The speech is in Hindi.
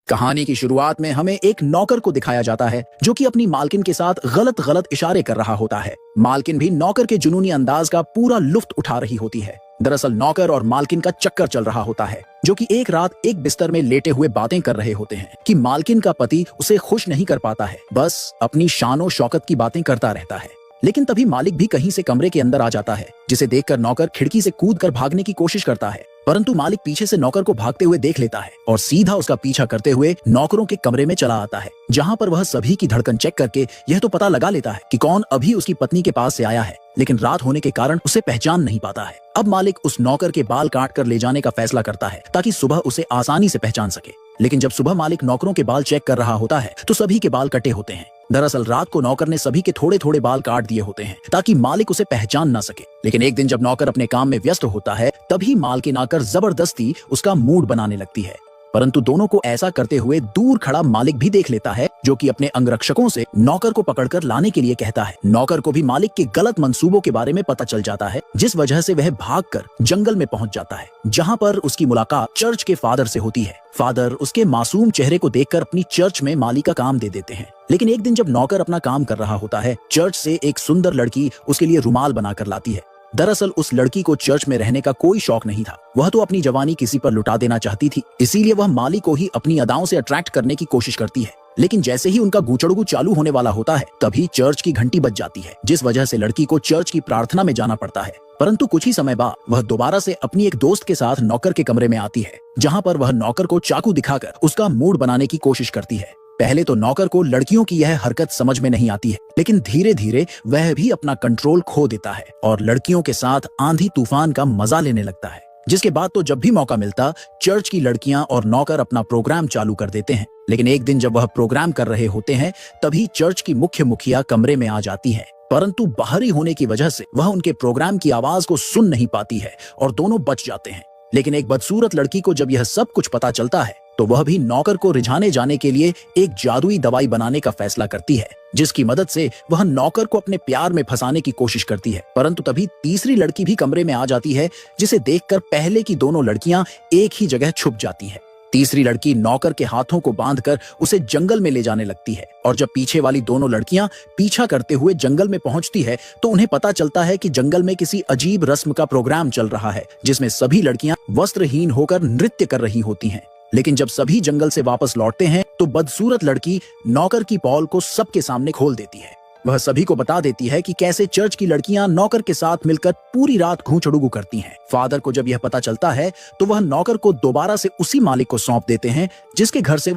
कहानी की शुरुआत में हमें एक नौकर को दिखाया जाता है जो कि अपनी मालकिन के साथ गलत गलत इशारे कर रहा होता है। मालकिन भी नौकर के जुनूनी अंदाज का पूरा लुत्फ उठा रही होती है। दरअसल नौकर और मालकिन का चक्कर चल रहा होता है, जो कि एक रात एक बिस्तर में लेटे हुए बातें कर रहे होते हैं कि मालकिन का पति उसे खुश नहीं कर पाता है, बस अपनी शानो शौकत की बातें करता रहता है। लेकिन तभी मालिक भी कहीं से कमरे के अंदर आ जाता है, जिसे देखकर नौकर खिड़की से कूदकर भागने की कोशिश करता है, परंतु मालिक पीछे से नौकर को भागते हुए देख लेता है और सीधा उसका पीछा करते हुए नौकरों के कमरे में चला आता है, जहां पर वह सभी की धड़कन चेक करके यह तो पता लगा लेता है कि कौन अभी उसकी पत्नी के पास से आया है, लेकिन रात होने के कारण उसे पहचान नहीं पाता है। अब मालिक उस नौकर के बाल काट कर ले जाने का फैसला करता है ताकि सुबह उसे आसानी से पहचान सके। लेकिन जब सुबह मालिक नौकरों के बाल चेक कर रहा होता है तो सभी के बाल कटे होते हैं। दरअसल रात को नौकर ने सभी के थोड़े थोड़े बाल काट दिए होते हैं ताकि मालिक उसे पहचान न सके। लेकिन एक दिन जब नौकर अपने काम में व्यस्त होता है तभी मालकिन आकर जबरदस्ती उसका मूड बनाने लगती है, परंतु दोनों को ऐसा करते हुए दूर खड़ा मालिक भी देख लेता है, जो कि अपने अंगरक्षकों से नौकर को पकड़कर लाने के लिए कहता है। नौकर को भी मालिक के गलत मंसूबों के बारे में पता चल जाता है, जिस वजह से वह भागकर जंगल में पहुंच जाता है, जहां पर उसकी मुलाकात चर्च के फादर से होती है। फादर उसके मासूम चेहरे को देखकर अपनी चर्च में माली का काम दे देते हैं। लेकिन एक दिन जब नौकर अपना काम कर रहा होता है, चर्च से एक सुंदर लड़की उसके लिए रुमाल बनाकर लाती है। दरअसल उस लड़की को चर्च में रहने का कोई शौक नहीं था, वह तो अपनी जवानी किसी पर लुटा देना चाहती थी, इसीलिए वह माली को ही अपनी अदाओं से अट्रैक्ट करने की कोशिश करती है। लेकिन जैसे ही उनका गूचड़गू चालू होने वाला होता है तभी चर्च की घंटी बज जाती है, जिस वजह से लड़की को चर्च की प्रार्थना में जाना पड़ता है। परंतु कुछ ही समय बाद वह दोबारा से अपनी एक दोस्त के साथ नौकर के कमरे में आती है, जहां पर वह नौकर को चाकू दिखाकर उसका मूड बनाने की कोशिश करती है। पहले तो नौकर को लड़कियों की यह हरकत समझ में नहीं आती है, लेकिन धीरे धीरे वह भी अपना कंट्रोल खो देता है और लड़कियों के साथ आंधी तूफान का मजा लेने लगता है। जिसके बाद तो जब भी मौका मिलता चर्च की लड़कियां और नौकर अपना प्रोग्राम चालू कर देते हैं। लेकिन एक दिन जब वह प्रोग्राम कर रहे होते हैं तभी चर्च की मुख्य मुखिया कमरे में आ जाती है, परंतु बाहरी होने की वजह से वह उनके प्रोग्राम की आवाज को सुन नहीं पाती है और दोनों बच जाते हैं। लेकिन एक बदसूरत लड़की को जब यह सब कुछ पता चलता है तो वह भी नौकर को रिझाने जाने के लिए एक जादुई दवाई बनाने का फैसला करती है, जिसकी मदद से वह नौकर को अपने प्यार में फंसाने की कोशिश करती है। परंतु तभी तीसरी लड़की भी कमरे में आ जाती है, जिसे देखकर पहले की दोनों लड़कियां एक ही जगह छुप जाती हैं। तीसरी लड़की नौकर के हाथों को बांधकर उसे जंगल में ले जाने लगती है और जब पीछे वाली दोनों लड़कियां पीछा करते हुए जंगल में पहुंचती है तो उन्हें पता चलता है कि जंगल में किसी अजीब रस्म का प्रोग्राम चल रहा है, जिसमें सभी लड़कियां वस्त्रहीन होकर नृत्य कर रही होती हैं। लेकिन जब सभी जंगल से वापस लौटते हैं तो बदसूरत लड़की नौकर की पॉल को सबके सामने खोल देती है। वह सभी को बता देती है कि कैसे चर्च की लड़कियां नौकर के साथ मिलकर पूरी रात घूंचड़ुगू करती हैं। फादर को जब यह पता चलता है तो वह नौकर को दोबारा से उसी मालिक को सौंप देते हैं जिसके घर से